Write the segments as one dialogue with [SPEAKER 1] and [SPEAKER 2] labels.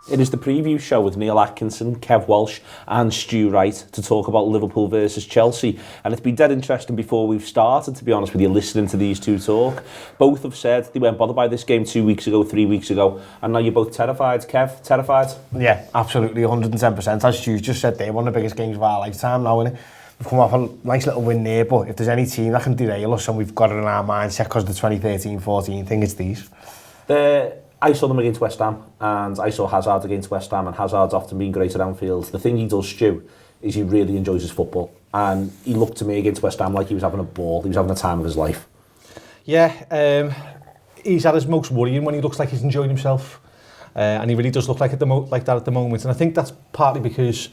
[SPEAKER 1] It is the preview show with Neil Atkinson, Kev Walsh and Stu Wright to talk about Liverpool versus Chelsea. And it's been dead interesting before we've started, to be honest with you, listening to these two talk. Both have said they weren't bothered by this game 2 weeks ago, 3 weeks ago, and now you're both terrified. Kev, terrified?
[SPEAKER 2] Yeah, absolutely, 110%. As Stu just said, they're one of the biggest games of our lifetime now, isn't it? We've come off a nice little win there, but if there's any team that can derail us and we've got it in our mindset because of the 2013-14 thing, it's these.
[SPEAKER 1] I saw them against West Ham, and I saw Hazard against West Ham, and Hazard's often been great at Anfield. The thing he does, Stu, is he really enjoys his football, and he looked to me against West Ham like he was having a ball. He was having the time of his life.
[SPEAKER 3] Yeah, he's at his most worrying when he looks like he's enjoying himself, and he really does look like that at the moment. And I think that's partly because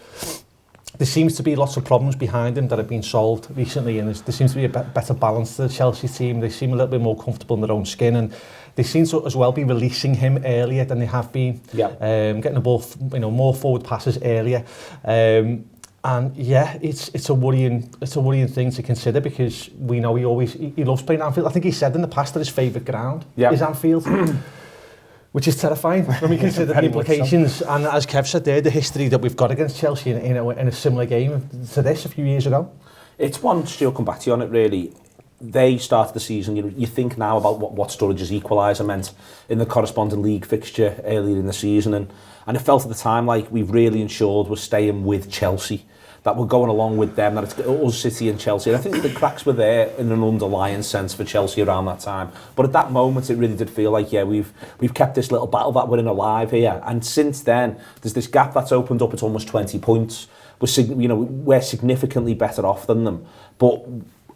[SPEAKER 3] there seems to be lots of problems behind him that have been solved recently, and there seems to be a better balance to the Chelsea team. They seem a little bit more comfortable in their own skin, and they seem to as well be releasing him earlier than they have been.
[SPEAKER 1] Yeah.
[SPEAKER 3] Getting the ball, more forward passes earlier. And yeah, it's a worrying thing to consider, because we know he loves playing Anfield. I think he said in the past that his favourite ground is Anfield. Which is terrifying when we consider the implications. So. And as Kev said there, the history that we've got against Chelsea in a similar game to this a few years ago.
[SPEAKER 1] It's one, Stu, come back to you on it really. They started the season, you think now about what Sturridge's equaliser meant in the corresponding league fixture earlier in the season, and it felt at the time like we've really ensured we're staying with Chelsea, that we're going along with them, that it's us, City and Chelsea. And I think the cracks were there in an underlying sense for Chelsea around that time. But at that moment, it really did feel like, yeah, we've kept this little battle that we're in alive here. And since then, there's this gap that's opened up. It's almost 20 points. We're significantly better off than them. But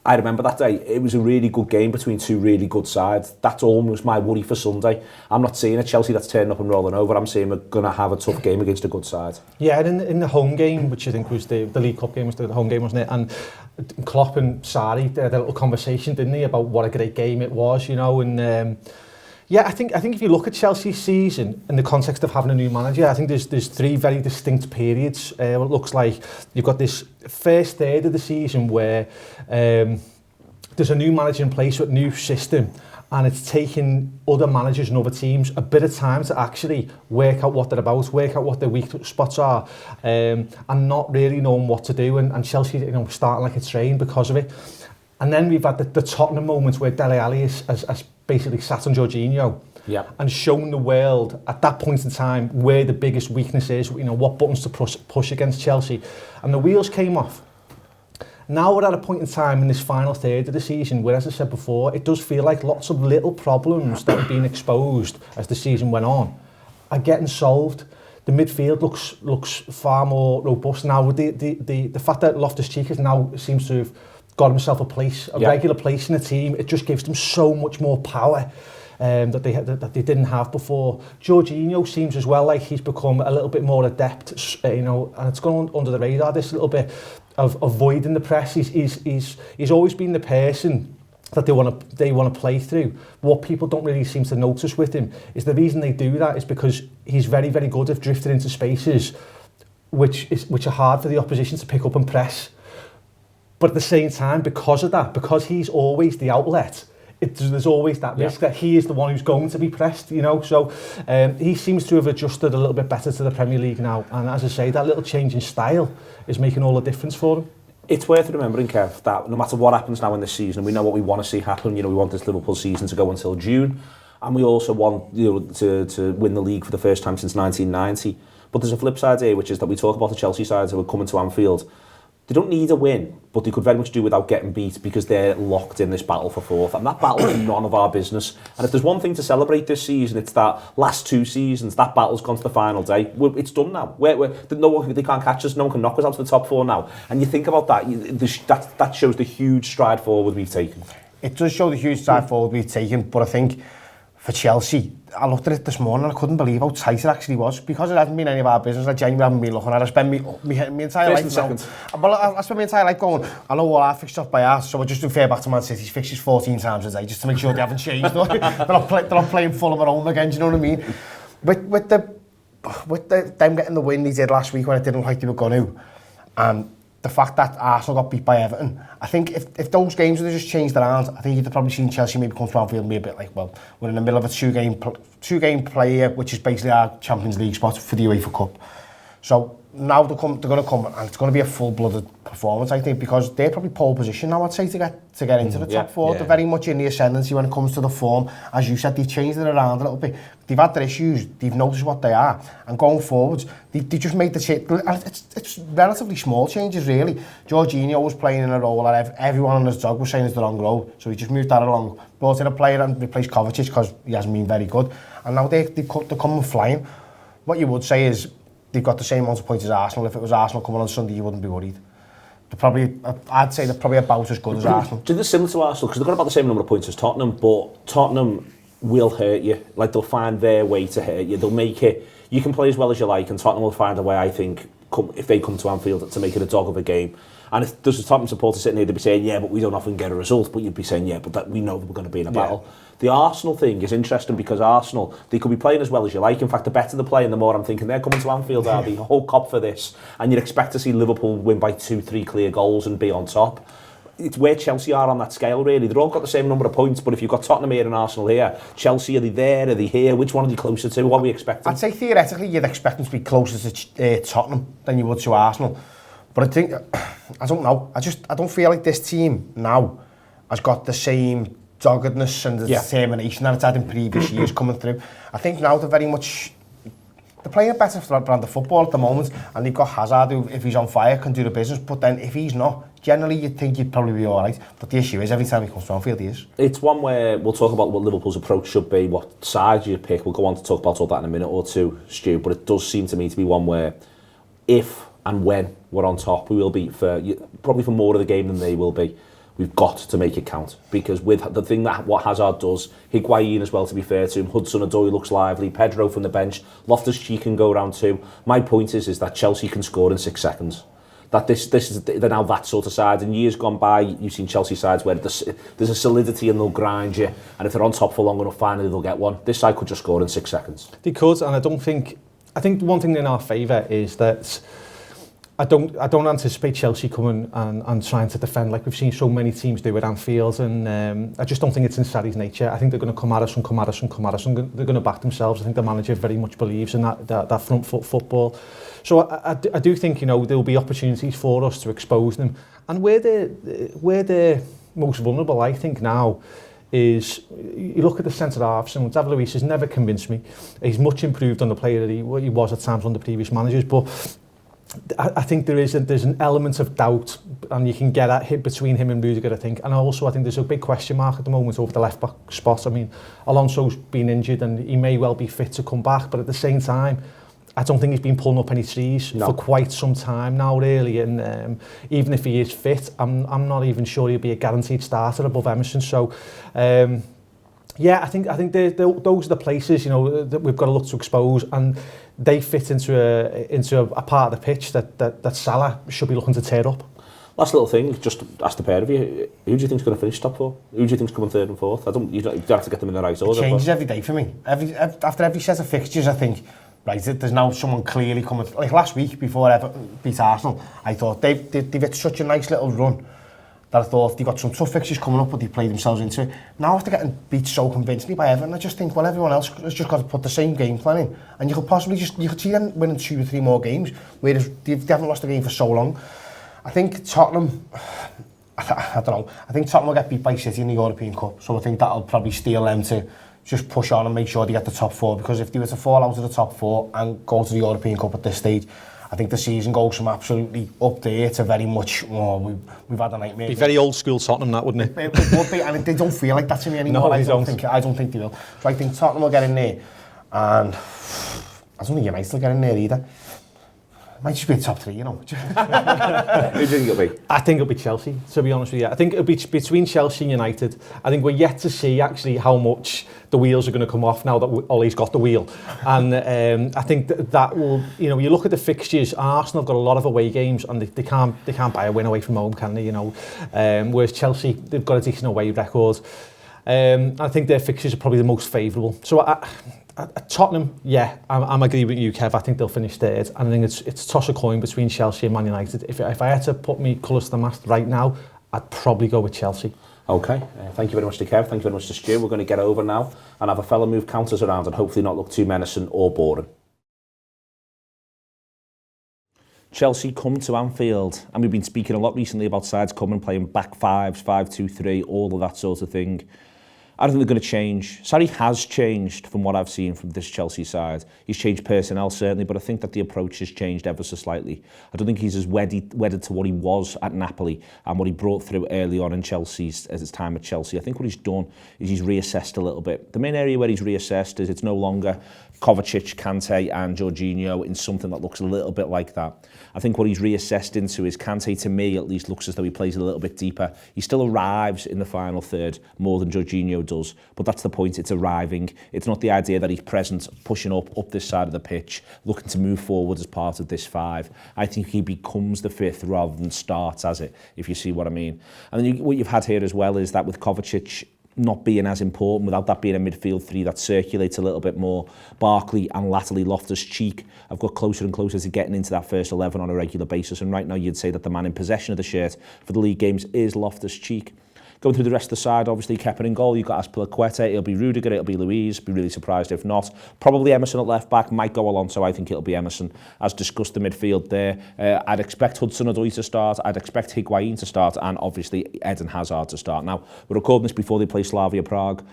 [SPEAKER 1] I remember that day, it was a really good game between two really good sides. That's almost my worry for Sunday. I'm not seeing a Chelsea that's turning up and rolling over. I'm saying we're going to have a tough game against a good side.
[SPEAKER 3] Yeah, and in the home game, which I think was the League Cup game, was the home game, wasn't it? And Klopp and Sarri, they had a little conversation, didn't they, about what a great game it was, and yeah, I think if you look at Chelsea's season in the context of having a new manager, I think there's three very distinct periods. What it looks like you've got this first third of the season where there's a new manager in place with a new system, and it's taking other managers and other teams a bit of time to actually work out what they're about, work out what their weak spots are, and not really knowing what to do. And Chelsea, starting like a train because of it. And then we've had the Tottenham moments where Dele Alli has basically sat on Jorginho and shown the world at that point in time where the biggest weakness is, what buttons to push against Chelsea. And the wheels came off. Now we're at a point in time in this final third of the season where, as I said before, it does feel like lots of little problems that have been exposed as the season went on are getting solved. The midfield looks far more robust now. With the fact that Loftus-Cheek now seems to have got himself a regular place in the team, it just gives them so much more power that they didn't have before. Jorginho seems as well like he's become a little bit more adept, and it's gone under the radar, this little bit of avoiding the press. He's always been the person that they want to play through. What people don't really seem to notice with him is the reason they do that is because he's very, very good at drifting into spaces which are hard for the opposition to pick up and press. But at the same time, because of that, because he's always the outlet, there's always that risk that he is the one who's going to be pressed, So he seems to have adjusted a little bit better to the Premier League now. And as I say, that little change in style is making all the difference for him.
[SPEAKER 1] It's worth remembering, Kev, that no matter what happens now in this season, we know what we want to see happen. We want this Liverpool season to go until June. And we also want to win the league for the first time since 1990. But there's a flip side here, which is that we talk about the Chelsea sides who are coming to Anfield. They don't need a win, but they could very much do without getting beat because they're locked in this battle for fourth. And that battle is none of our business. And if there's one thing to celebrate this season, it's that last two seasons, that battle's gone to the final day. It's done now. They can't catch us. No one can knock us out to the top four now. And you think about that shows the huge stride forward we've taken.
[SPEAKER 2] It does show the huge stride forward we've taken, but I think for Chelsea, I looked at it this morning and I couldn't believe how tight it actually was. Because it hasn't been any of our business, I genuinely haven't been looking at it. I spend my entire life now. I spend my entire life going, I know all our fixtures off by heart, so I just refer back to Man City's fixtures 14 times a day just to make sure they haven't changed. They're not playing Fulham at home again, do you know what I mean? With them getting the win they did last week when it didn't look like they were going to, and the fact that Arsenal got beat by Everton, I think if those games had just changed around, I think you'd have probably seen Chelsea maybe come to Anfield and be a bit like, well, we're in the middle of a two-game play here, which is basically our Champions League spot for the UEFA Cup. So now they're going to come, and it's going to be a full-blooded performance, I think, because they're probably pole position now, I'd say, to get into the top four. They're very much in the ascendancy when it comes to the form. As you said, they've changed it around a little bit. They've had their issues, they've noticed what they are, and going forwards, they just made the change. It's relatively small changes, really. Jorginho was playing in a role that everyone on his dog was saying is the wrong role, so he just moved that along, brought in a player and replaced Kovacic because he hasn't been very good, and now they're coming flying. What you would say is, they've got the same amount of points as Arsenal. If it was Arsenal coming on Sunday, you wouldn't be worried. I'd say they're probably about as good as Arsenal.
[SPEAKER 1] Do they similar to Arsenal? Because they've got about the same number of points as Tottenham, but Tottenham will hurt you. Like, they'll find their way to hurt you. They'll make it... You can play as well as you like, and Tottenham will find a way, I think, if they come to Anfield, to make it a dog of a game. And if there's a Tottenham supporter sitting here, they'd be saying, yeah, but we don't often get a result. But you'd be saying, yeah, but that we know that we're going to be in a battle. The Arsenal thing is interesting because Arsenal, they could be playing as well as you like. In fact, the better they're playing, the more I'm thinking they're coming to Anfield, are they? A whole cop for this. And you'd expect to see Liverpool win by 2-3 clear goals and be on top. It's where Chelsea are on that scale, really. They've all got the same number of points, but if you've got Tottenham here and Arsenal here, Chelsea, are they there? Are they here? Which one are they closer to? What are we expecting?
[SPEAKER 2] I'd say theoretically you'd expect them to be closer to Tottenham than you would to Arsenal. But I think, I don't know. I don't feel like this team now has got the same doggedness and the determination that it's had in previous years coming through. I think now they're very much... They're playing a better brand of football at the moment, and they've got Hazard who, if he's on fire, can do the business, but then if he's not, generally you'd think he'd probably be alright. But the issue is, every time he comes to Anfield, he is.
[SPEAKER 1] It's one where we'll talk about what Liverpool's approach should be, what side you pick. We'll go on to talk about all that in a minute or two, Stu, but it does seem to me to be one where if and when we're on top, we will be, probably for more of the game than they will be. We've got to make it count, because with the thing that what Hazard does, Higuain as well, to be fair to him, Hudson-Odoi looks lively, Pedro from the bench, Loftus-Cheek can go around too. My point is that Chelsea can score in 6 seconds. That they're now that sort of side. In years gone by, you've seen Chelsea sides where there's a solidity and they'll grind you, and if they're on top for long enough, finally they'll get one. This side could just score in 6 seconds.
[SPEAKER 3] They could, and I think one thing in our favour is that I don't anticipate Chelsea coming and trying to defend like we've seen so many teams do at Anfield, and I just don't think it's in Sarri's nature. I think they're going to come at us, and they're going to back themselves. I think the manager very much believes in that front foot football. So I do think, there'll be opportunities for us to expose them. And where they're most vulnerable, I think now, is you look at the centre halves, and David Luiz has never convinced me. He's much improved on the player that he was at times under previous managers, but I think there's an element of doubt, and you can get at hit between him and Rudiger, I think. And also, I think there's a big question mark at the moment over the left back spot. I mean, Alonso's been injured, and he may well be fit to come back, but at the same time, I don't think he's been pulling up any trees for quite some time now, really. And even if he is fit, I'm not even sure he'll be a guaranteed starter above Emerson. So. I think those are the places that we've got to look to expose, and they fit into a part of the pitch that Salah should be looking to tear up.
[SPEAKER 1] Last little thing, just ask the pair of you, who do you think's going to finish top 4? Who do you think's coming 3rd and 4th? You don't have to get them in the right order.
[SPEAKER 2] It changes every day for me. After every set of fixtures, I think, right, there's now someone clearly coming. Like last week before Everton beat Arsenal, I thought they've had such a nice little run that I thought they got some tough fixtures coming up, but they played themselves into it. Now after getting beat so convincingly by Everton, I just think, well, everyone else has just got to put the same game plan in, and you could see them winning 2 or 3 more games, whereas they haven't lost a game for so long. I think Tottenham, I don't know, I think Tottenham will get beat by City in the European Cup, so I think that'll probably steal them to just push on and make sure they get the top 4, because if they were to fall out of the top 4 and go to the European Cup at this stage, I think the season goes from absolutely up there to very much, we've had a nightmare.
[SPEAKER 3] Be very old school Tottenham, that, wouldn't it?
[SPEAKER 2] It would be, and they don't feel like that to me anymore.
[SPEAKER 3] No,
[SPEAKER 2] I don't think they will. So I think Tottenham will get in there, and I don't think United will get in there either. It might just be a top 3, Who do you
[SPEAKER 1] think it'll be?
[SPEAKER 3] I think it'll be Chelsea, to be honest with you. I think it'll be between Chelsea and United. I think we're yet to see actually how much the wheels are going to come off now that Ollie's got the wheel. And I think that will, you look at the fixtures, Arsenal have got a lot of away games, and they can't buy a win away from home, can they? Whereas Chelsea, they've got a decent away record. I think their fixtures are probably the most favourable. So At Tottenham, yeah, I'm agreeing with you, Kev. I think they'll finish third. And I think it's toss a coin between Chelsea and Man United. If I had to put me colours to the mast right now, I'd probably go with Chelsea.
[SPEAKER 1] Okay, thank you very much to Kev, thank you very much to Stu. We're going to get over now and have a fella move counters around and hopefully not look too menacing or boring. Chelsea come to Anfield, and we've been speaking a lot recently about sides coming, playing back fives, 5-2-3, all of that sort of thing. I don't think they're going to change. Sarri has changed from what I've seen from this Chelsea side. He's changed personnel, certainly, but I think that the approach has changed ever so slightly. I don't think he's as wedded to what he was at Napoli and what he brought through early on in Chelsea's as his time at Chelsea. I think what he's done is he's reassessed a little bit. The main area where he's reassessed is it's no longer Kovacic, Kante and Jorginho in something that looks a little bit like that. I think what he's reassessed into is Kante, to me at least, looks as though he plays a little bit deeper. He still arrives in the final third more than Jorginho does, but that's the point, it's arriving. It's not the idea that he's present, pushing up this side of the pitch, looking to move forward as part of this five. I think he becomes the fifth rather than starts as it, if you see what I mean. And then what you've had here as well is that with Kovacic not being as important, without that being a midfield three that circulates a little bit more, Barkley and latterly Loftus-Cheek have got closer and closer to getting into that first 11 on a regular basis, and right now you'd say that the man in possession of the shirt for the league games is Loftus-Cheek. Going through the rest of the side, obviously Kepa in goal, you've got Azpilicueta, it'll be Rudiger, it'll be Luiz, be really surprised if not. Probably Emerson at left back, might go Alonso, I think it'll be Emerson. As discussed, the midfield there. I'd expect Hudson-Odoi to start, I'd expect Higuain to start, and obviously Eden Hazard to start. Now, we're recording this before they play Slavia Prague.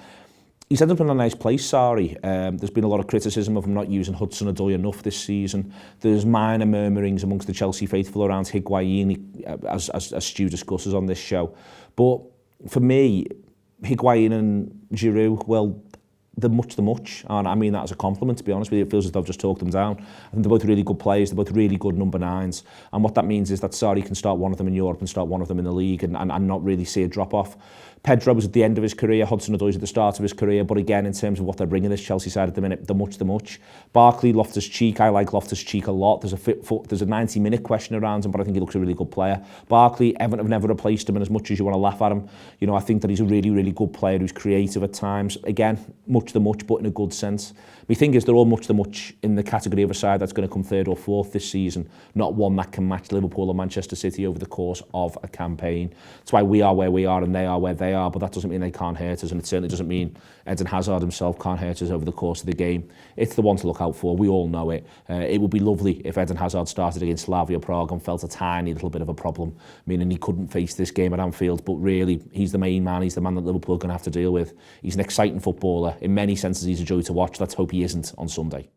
[SPEAKER 1] He's ended up in a nice place, Sarri. There's been a lot of criticism of him not using Hudson-Odoi enough this season. There's minor murmurings amongst the Chelsea faithful around Higuain, as Stu discusses on this show. But for me, Higuain and Giroud, well, they're much, and I mean that as a compliment, to be honest with you. It feels as though I've just talked them down. I think they're both really good players, they're both really good number nines, and what that means is that Sarri can start one of them in Europe and start one of them in the league and not really see a drop-off. Pedro was at the end of his career, Hudson-Odoi at the start of his career, but again, in terms of what they're bringing this Chelsea side at the minute, they're much. Barkley, Loftus-Cheek, I like Loftus-Cheek a lot. There's a 90-minute question around him, but I think he looks a really good player. Barkley, Everton have never replaced him, and as much as you want to laugh at him, you know, I think that he's a really good player who's creative at times. Again, much, but in a good sense. My thing is they're all much in the category of a side that's going to come third or fourth this season, not one that can match Liverpool or Manchester City over the course of a campaign. That's why we are where we are and they are where they are, but that doesn't mean they can't hurt us, and it certainly doesn't mean Eden Hazard himself can't hurt us over the course of the game. It's the one to look out for, we all know it. It would be lovely if Eden Hazard started against Slavia Prague and felt a tiny little bit of a problem, meaning he couldn't face this game at Anfield, but really, he's the main man, he's the man that Liverpool are going to have to deal with. He's an exciting footballer, in many senses he's a joy to watch. Let's hope he isn't on Sunday.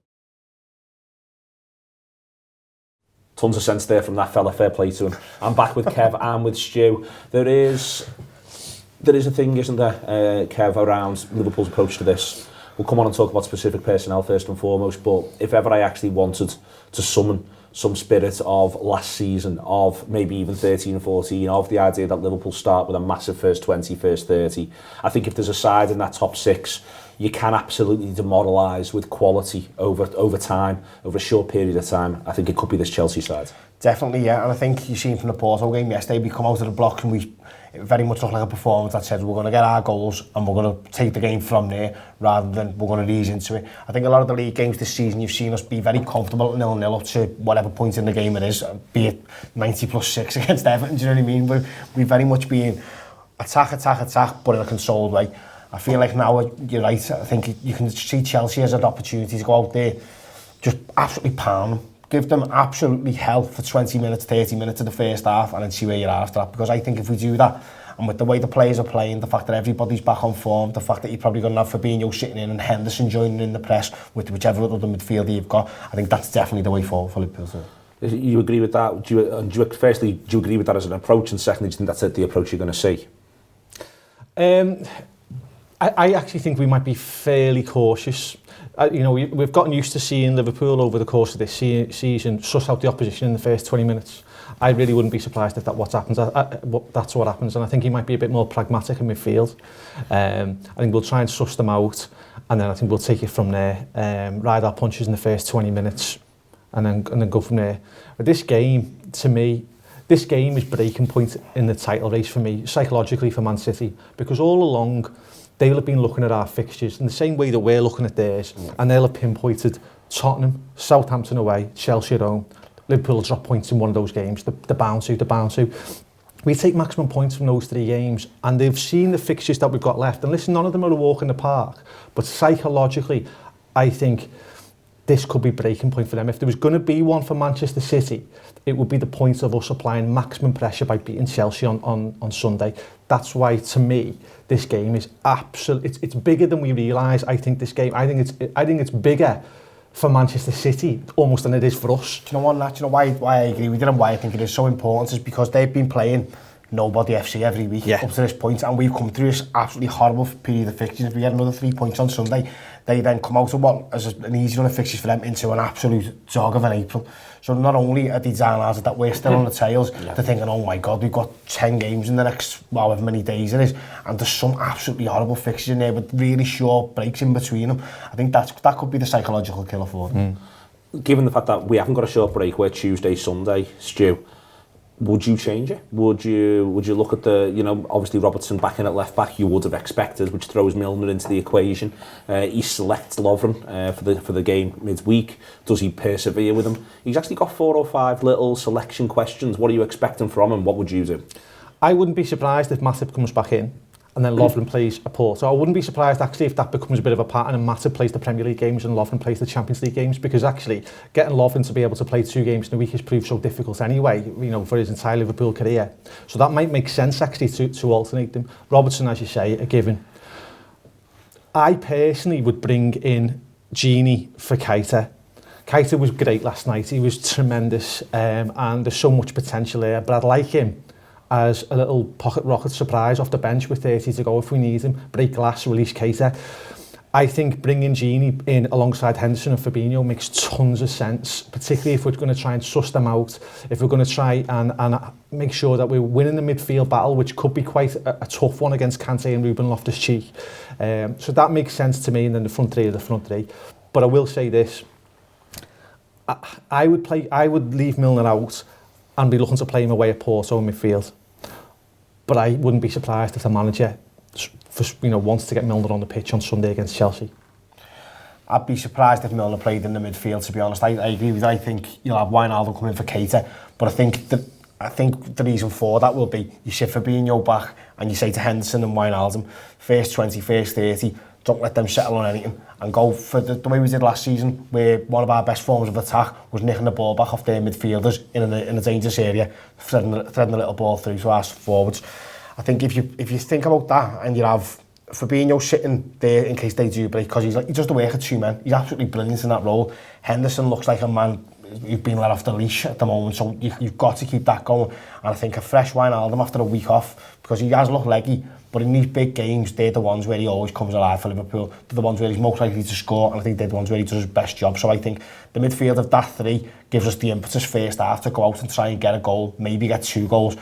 [SPEAKER 1] Tons of sense there from that fella, fair play to him. I'm back with Kev and with Stu. There is a thing, isn't there, Kev, around Liverpool's approach to this. We'll come on and talk about specific personnel first and foremost, but if ever I actually wanted to summon some spirit of last season, of maybe even 13-14, of the idea that Liverpool start with a massive first 20, first 30, I think if there's a side in that top six, you can absolutely demoralise with quality over time, over a short period of time. I think it could be this Chelsea side.
[SPEAKER 2] Definitely, yeah. And I think you've seen from the Porto game yesterday, we come out of the block and it very much looked like a performance that said we're going to get our goals and we're going to take the game from there rather than we're going to ease into it. I think a lot of the league games this season, you've seen us be very comfortable at 0-0 up to whatever point in the game it is, be it 90+6 against Everton, do you know what I mean? We've very much been attack, but in a controlled way. I feel like now, you're right, I think you can see Chelsea as an opportunity to go out there, just absolutely pound them. Give them absolutely hell for 20 minutes, 30 minutes of the first half and then see where you're after that. Because I think if we do that, and with the way the players are playing, the fact that everybody's back on form, the fact that you're probably going to have Fabinho sitting in and Henderson joining in the press with whichever other midfielder you've got, I think that's definitely the way forward for Liverpool.
[SPEAKER 1] You agree with that? Firstly, do you agree with that as an approach? And secondly, do you think that's the approach you're going to see?
[SPEAKER 3] I actually think we might be fairly cautious. You know, we've gotten used to seeing Liverpool over the course of this season suss out the opposition in the first 20 minutes. I really wouldn't be surprised if that's what happens, and I think he might be a bit more pragmatic in midfield. I think we'll try and suss them out, and then I think we'll take it from there, ride our punches in the first 20 minutes, and then go from there. But this game, to me, this game is breaking point in the title race for me, psychologically for Man City, because all along, they'll have been looking at our fixtures in the same way that we're looking at theirs, and they'll have pinpointed Tottenham, Southampton away, Chelsea at home, Liverpool will drop points in one of those games, the bound to. We take maximum points from those 3 games, and they've seen the fixtures that we've got left. And listen, none of them are a walk in the park, but psychologically, I think this could be breaking point for them. If there was going to be one for Manchester City, it would be the point of us applying maximum pressure by beating Chelsea on Sunday. That's why, to me, this game is absolutely, it's bigger than we realise. I think this game, I think it's bigger for Manchester City almost than it is for us.
[SPEAKER 2] Do you know what, Nat? Do you know why I agree with you and why I think it is so important is because they've been playing nobody FC every week up to this point, and we've come through this absolutely horrible period of fixtures. If we get another 3 points on Sunday, they then come out of what is an easy run of fixtures for them into an absolute dog of an April. So not only are they down that we're still on the tails, they're thinking, oh my God, we've got 10 games in the next however many days it is, and there's some absolutely horrible fixtures in there with really short breaks in between them. I think that could be the psychological killer for them.
[SPEAKER 1] Given the fact that we haven't got a short break, we're Tuesday, Sunday, Stu, would you change it? Would you look at the, obviously Robertson back in at left back, you would have expected, which throws Milner into the equation. He selects Lovren for the game midweek. Does he persevere with him? He's actually got 4 or 5 little selection questions. What are you expecting from him? What would you do?
[SPEAKER 3] I wouldn't be surprised if Matip comes back in and then Lovren plays a Porto. I wouldn't be surprised actually if that becomes a bit of a pattern and Matip plays the Premier League games and Lovren plays the Champions League games, because actually getting Lovren to be able to play 2 games in a week has proved so difficult anyway, for his entire Liverpool career. So that might make sense actually to alternate them. Robertson, as you say, a given. I personally would bring in Gini for Keita. Keita was great last night, he was tremendous, and there's so much potential there, but I'd like him as a little pocket rocket surprise off the bench with 30 to go if we need him, break glass, release Keita. I think bringing Gini in alongside Henderson and Fabinho makes tons of sense, particularly if we're going to try and suss them out, if we're going to try and make sure that we're winning the midfield battle, which could be quite a tough one against Kante and Ruben Loftus-Cheek. So that makes sense to me, and then the front 3 are the front 3. But I will say this, I would leave Milner out and be looking to play him away at Porto in midfield. But I wouldn't be surprised if the manager wants to get Milner on the pitch on Sunday against Chelsea.
[SPEAKER 2] I'd be surprised if Milner played in the midfield, to be honest. I agree with you. I think you'll have Wijnaldum come in for Keita, but I think the reason for that will be you sit Fabinho back and you say to Henderson and Wijnaldum, first 20, first 30, don't let them settle on anything and go for the way we did last season, where one of our best forms of attack was nicking the ball back off their midfielders in a dangerous area, threading a little ball through to our forwards. I think if you think about that and you have Fabinho sitting there in case they do break, because he does the work of 2 men. He's absolutely brilliant in that role. Henderson looks like a man who's been let off the leash at the moment, so you've got to keep that going. And I think a fresh Wijnaldum after a week off, because he has looked leggy, but in these big games, they're the ones where he always comes alive for Liverpool. They're the ones where he's most likely to score, and I think they're the ones where he does his best job. So I think the midfield of that 3 gives us the impetus first half to go out and try and get a goal, maybe get 2 goals.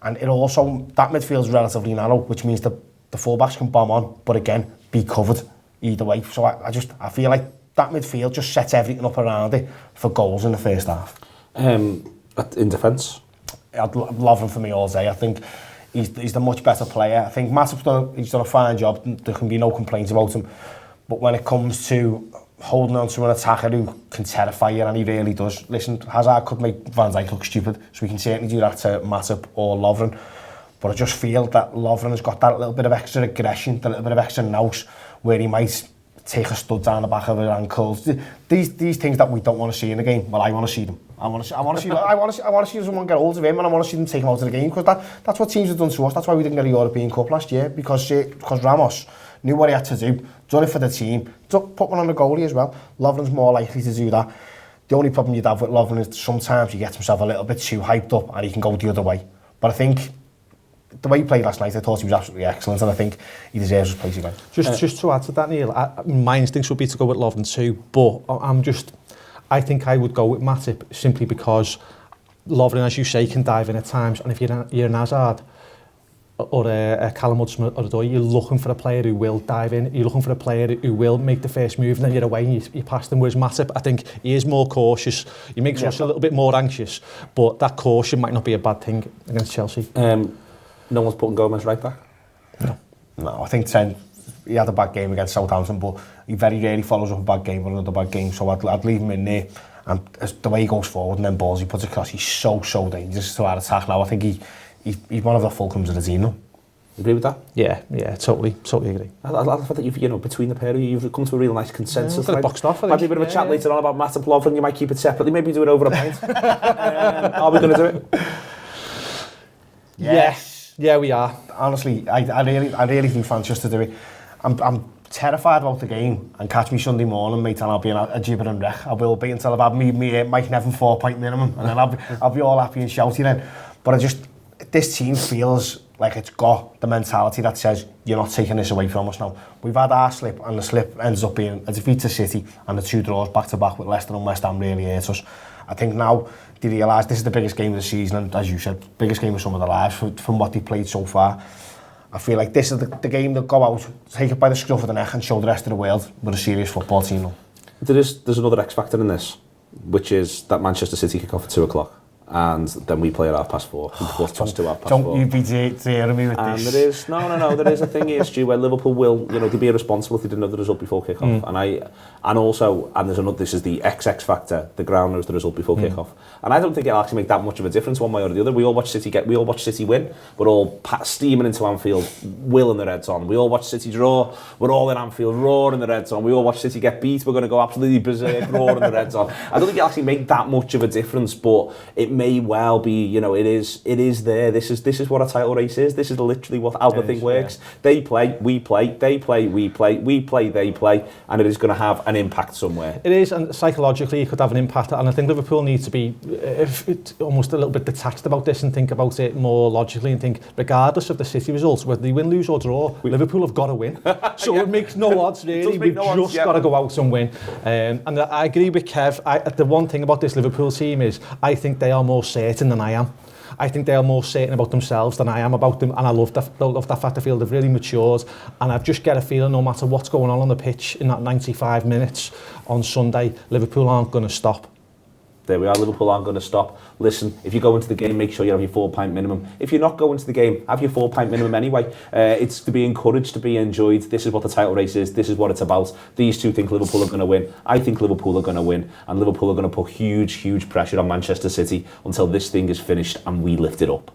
[SPEAKER 2] And it also, that midfield's relatively narrow, which means the fullbacks can bomb on, but again, be covered either way. So I feel like that midfield just sets everything up around it for goals in the first half.
[SPEAKER 1] In defence?
[SPEAKER 2] I'd love him for me all day. I think he's the much better player. I think Matip's done a fine job. There can be no complaints about him. But when it comes to holding on to an attacker who can terrify you, and he really does. Listen, Hazard could make Van Dijk look stupid, so we can certainly do that to Matip or Lovren. But I just feel that Lovren has got that little bit of extra aggression, that little bit of extra nous, where he might take a stud down the back of his ankles. These things that we don't want to see in the game, well, I want to see them. I want to see someone get hold of him, and I want to see them take him out of the game, because that's what teams have done to us. That's why we didn't get a European Cup last year, because Ramos knew what he had to do, done it for the team, put one on the goalie as well. Lovren's more likely to do that. The only problem you'd have with Lovren is sometimes he gets himself a little bit too hyped up and he can go the other way. But I think the way he played last night, I thought he was absolutely excellent, and I think he deserves his place again.
[SPEAKER 3] Just to add to that, Neil, my instincts would be to go with Lovren too, but I think I would go with Matip simply because Lovren, as you say, can dive in at times, and if you're an Hazard or a Callum Hudson-Odoi, you're looking for a player who will dive in, you're looking for a player who will make the first move, and then you're away and you pass them. Whereas Matip, I think he is more cautious, he makes us a little bit more anxious, but that caution might not be a bad thing against Chelsea.
[SPEAKER 1] No one's putting Gomez right back?
[SPEAKER 2] No, I think Trent he had a bad game against Southampton, but he very rarely follows up a bad game with another bad game, so I'd leave him in there. And the way he goes forward and then balls he puts across, he's so dangerous to our attack now. I think he's one of the fulcrums of the team now.
[SPEAKER 1] You agree with that?
[SPEAKER 3] Yeah, totally agree.
[SPEAKER 1] I like the fact that you've, between the pair of you, you've come to a real nice consensus.
[SPEAKER 3] Got it boxed off, I think.
[SPEAKER 1] Might be a bit of a chat later on about Matt and Plovren, you might keep it separately, maybe do it over a pint. Are we going to do it?
[SPEAKER 2] Yes.
[SPEAKER 3] Yeah, we are.
[SPEAKER 2] Honestly, I really think fans just to do it. I'm terrified about the game, and catch me Sunday morning, mate, and I'll be in a gibbering wreck. I will be until I've had me Mike Nevin 4-point minimum, and then I'll be all happy and shouty then. But this team feels like it's got the mentality that says, you're not taking this away from us now. We've had our slip, and the slip ends up being a defeat to City, and the 2 draws back-to-back with Leicester and West Ham really hurt us. I think now they realise this is the biggest game of the season, and as you said, biggest game of some of their lives from what they played so far. I feel like this is the game that go out, take it by the scruff of the neck and show the rest of the world we're a serious football team now.
[SPEAKER 1] There's another X factor in this, which is that Manchester City kick off at 2 o'clock. And then we play at 4:30.
[SPEAKER 2] Don't you be daring me with this.
[SPEAKER 1] And there is a thing here, Stu, where Liverpool will, they'd be irresponsible if they didn't know the result before kick-off. And there's another, this is the XX factor, the ground knows the result before kick-off. And I don't think it'll actually make that much of a difference one way or the other. We all watch City win. We're all steaming into Anfield, willing the Reds on. We all watch City draw. We're all in Anfield, roaring the Reds on. We all watch City get beat. We're going to go absolutely berserk, roaring the Reds on. I don't think it'll actually make that much of a difference, but it may well be, it is there. This is what a title race is. This is literally what how the thing works. Yeah. They play, we play, they play, we play, we play, they play, and it is going to have an impact somewhere. It
[SPEAKER 3] is, and psychologically it could have an impact, and I think Liverpool needs to be almost a little bit detached about this and think about it more logically and think, regardless of the City results, whether they win, lose or draw, Liverpool have got to win. So it makes no odds really. We've just got to go out and win. And I agree with Kev. The one thing about this Liverpool team is I think they are more certain than I am. I think they are more certain about themselves than I am about them, and I love that fact. I feel they've really matured, and I've just get a feeling no matter what's going on the pitch in that 95 minutes on Sunday, Liverpool aren't going to stop.
[SPEAKER 1] There we are, Liverpool aren't going to stop. Listen, if you go into the game, make sure you have your 4-pint minimum. If you're not going to the game, have your 4-pint minimum anyway. It's to be encouraged, to be enjoyed. This is what the title race is. This is what it's about. These two think Liverpool are going to win. I think Liverpool are going to win. And Liverpool are going to put huge, huge pressure on Manchester City until this thing is finished and we lift it up.